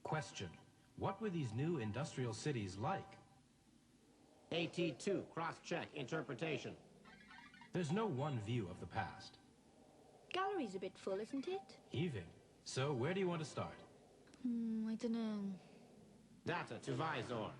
Question. What were these new industrial cities like? AT2, cross-check, interpretation. There's no one view of the past. Gallery's a bit full, isn't it? Heaving. So where do you want to start? I don't know. Data to Visor.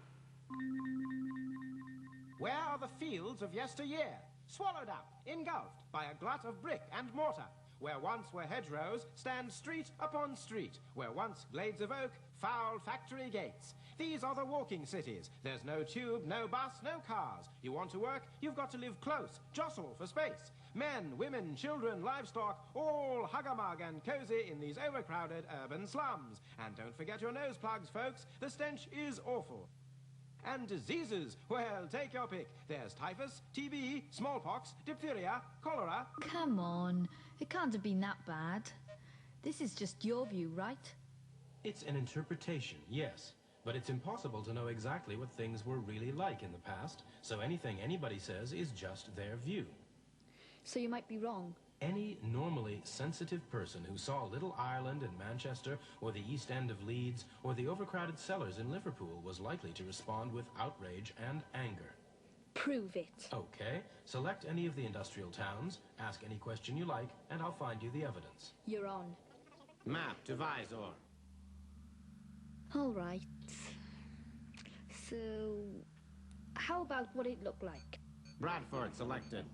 Where are the fields of yesteryear? Swallowed up, engulfed by a glut of brick and mortar. Where once were hedgerows, stand street upon street. Where once glades of oak, foul factory gates. These are the walking cities. There's no tube, no bus, no cars. You want to work, you've got to live close, jostle for space. Men, women, children, livestock, all hug-a-mug and cozy in these overcrowded urban slums. And don't forget your nose plugs, folks. The stench is awful. And diseases, well, take your pick. There's typhus, TB, smallpox, diphtheria, cholera. Come on, it can't have been that bad. This is just your view, right? It's an interpretation, yes. But it's impossible to know exactly what things were really like in the past, so anything anybody says is just their view. So you might be wrong. Any normally sensitive person who saw Little Ireland in Manchester, or the East End of Leeds, or the overcrowded cellars in Liverpool was likely to respond with outrage and anger. Prove it. Okay, select any of the industrial towns, ask any question you like, and I'll find you the evidence. You're on. Map to Visor. All right. So, how about what it looked like? Bradford selected.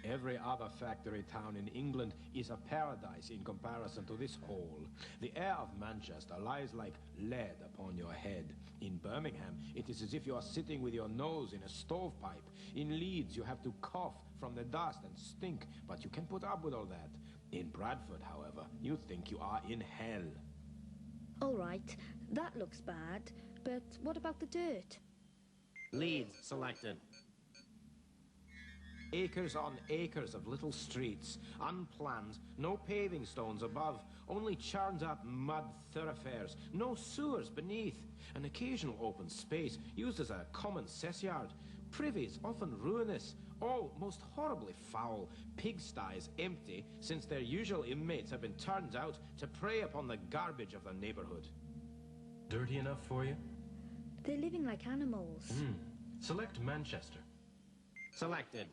Every other factory town in England is a paradise in comparison to this hole. The air of Manchester lies like lead upon your head. In Birmingham, it is as if you are sitting with your nose in a stovepipe. In Leeds, you have to cough from the dust and stink, but you can put up with all that. In Bradford, however, you think you are in hell. All right, that looks bad, but what about the dirt? Leeds selected. Acres on acres of little streets, unplanned, no paving stones above, only churned up mud thoroughfares, no sewers beneath, an occasional open space used as a common cess-yard, privies often ruinous, all most horribly foul, pigsties empty, since their usual inmates have been turned out to prey upon the garbage of the neighbourhood. Dirty enough for you? They're living like animals. Select Manchester. Selected.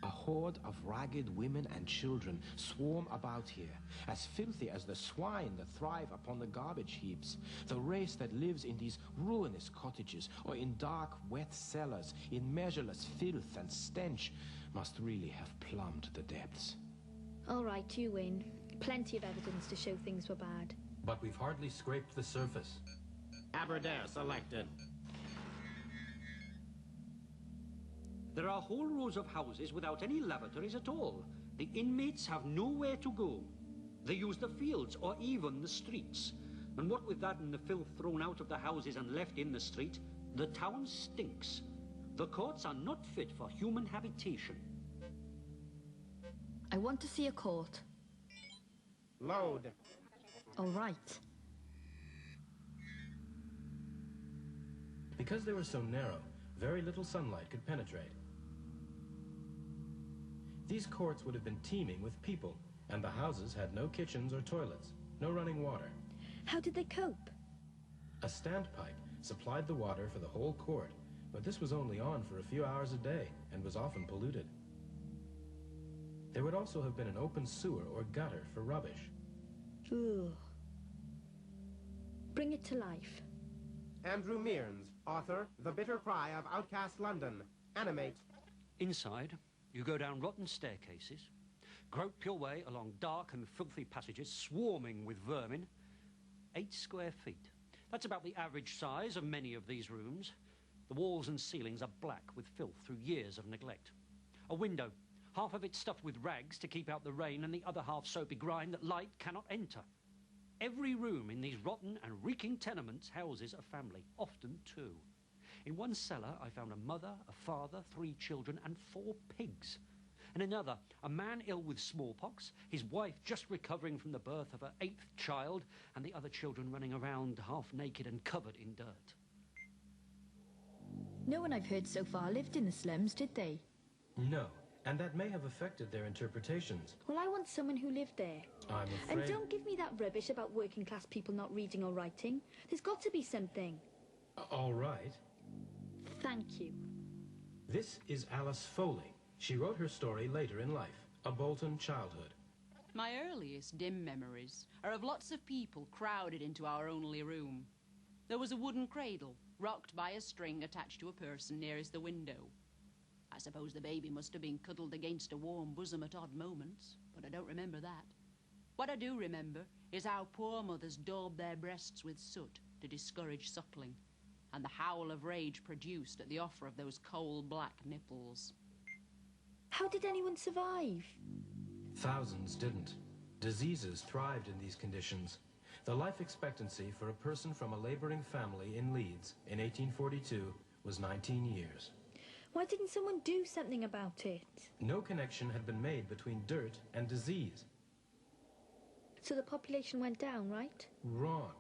A horde of ragged women and children swarm about here, as filthy as the swine that thrive upon the garbage heaps. The race that lives in these ruinous cottages or in dark, wet cellars, in measureless filth and stench, must really have plumbed the depths. All right, you win. Plenty of evidence to show things were bad. But we've hardly scraped the surface. Aberdare selected. There are whole rows of houses without any lavatories at all. The inmates have nowhere to go. They use the fields or even the streets. And what with that and the filth thrown out of the houses and left in the street, the town stinks. The courts are not fit for human habitation. I want to see a court. Load. All right. Because they were so narrow, very little sunlight could penetrate. These courts would have been teeming with people, and the houses had no kitchens or toilets, no running water. How did they cope? A standpipe supplied the water for the whole court, but this was only on for a few hours a day and was often polluted. There would also have been an open sewer or gutter for rubbish. Ugh. Bring it to life. Andrew Mearns, author, The Bitter Cry of Outcast London. Animate. Inside, you go down rotten staircases, grope your way along dark and filthy passages swarming with vermin. 8 square feet. That's about the average size of many of these rooms. The walls and ceilings are black with filth through years of neglect. A window, half of it stuffed with rags to keep out the rain and the other half so begrimed that light cannot enter. Every room in these rotten and reeking tenements houses a family, often 2. In one cellar, I found a mother, a father, 3 children, and 4 pigs. In another, a man ill with smallpox, his wife just recovering from the birth of her 8th child, and the other children running around half naked and covered in dirt. No one I've heard so far lived in the slums, did they? No, and that may have affected their interpretations. Well, I want someone who lived there. I'm And afraid... don't give me that rubbish about working class people not reading or writing. There's got to be something. All right. Thank you. This is Alice Foley. She wrote her story later in life, A Bolton Childhood. My earliest dim memories are of lots of people crowded into our only room. There was a wooden cradle, rocked by a string attached to a person nearest the window. I suppose the baby must have been cuddled against a warm bosom at odd moments, but I don't remember that. What I do remember is how poor mothers daubed their breasts with soot to discourage suckling, and the howl of rage produced at the offer of those coal-black nipples. How did anyone survive? Thousands didn't. Diseases thrived in these conditions. The life expectancy for a person from a laboring family in Leeds in 1842 was 19 years. Why didn't someone do something about it? No connection had been made between dirt and disease. So the population went down, right? Wrong.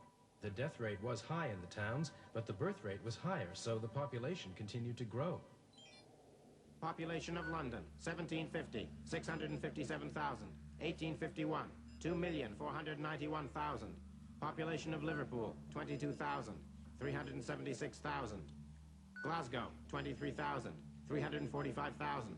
The death rate was high in the towns, but the birth rate was higher, so the population continued to grow. Population of London, 1750, 657,000. 1851, 2,491,000. Population of Liverpool, 22,000, 376,000. Glasgow, 23,000, 345,000.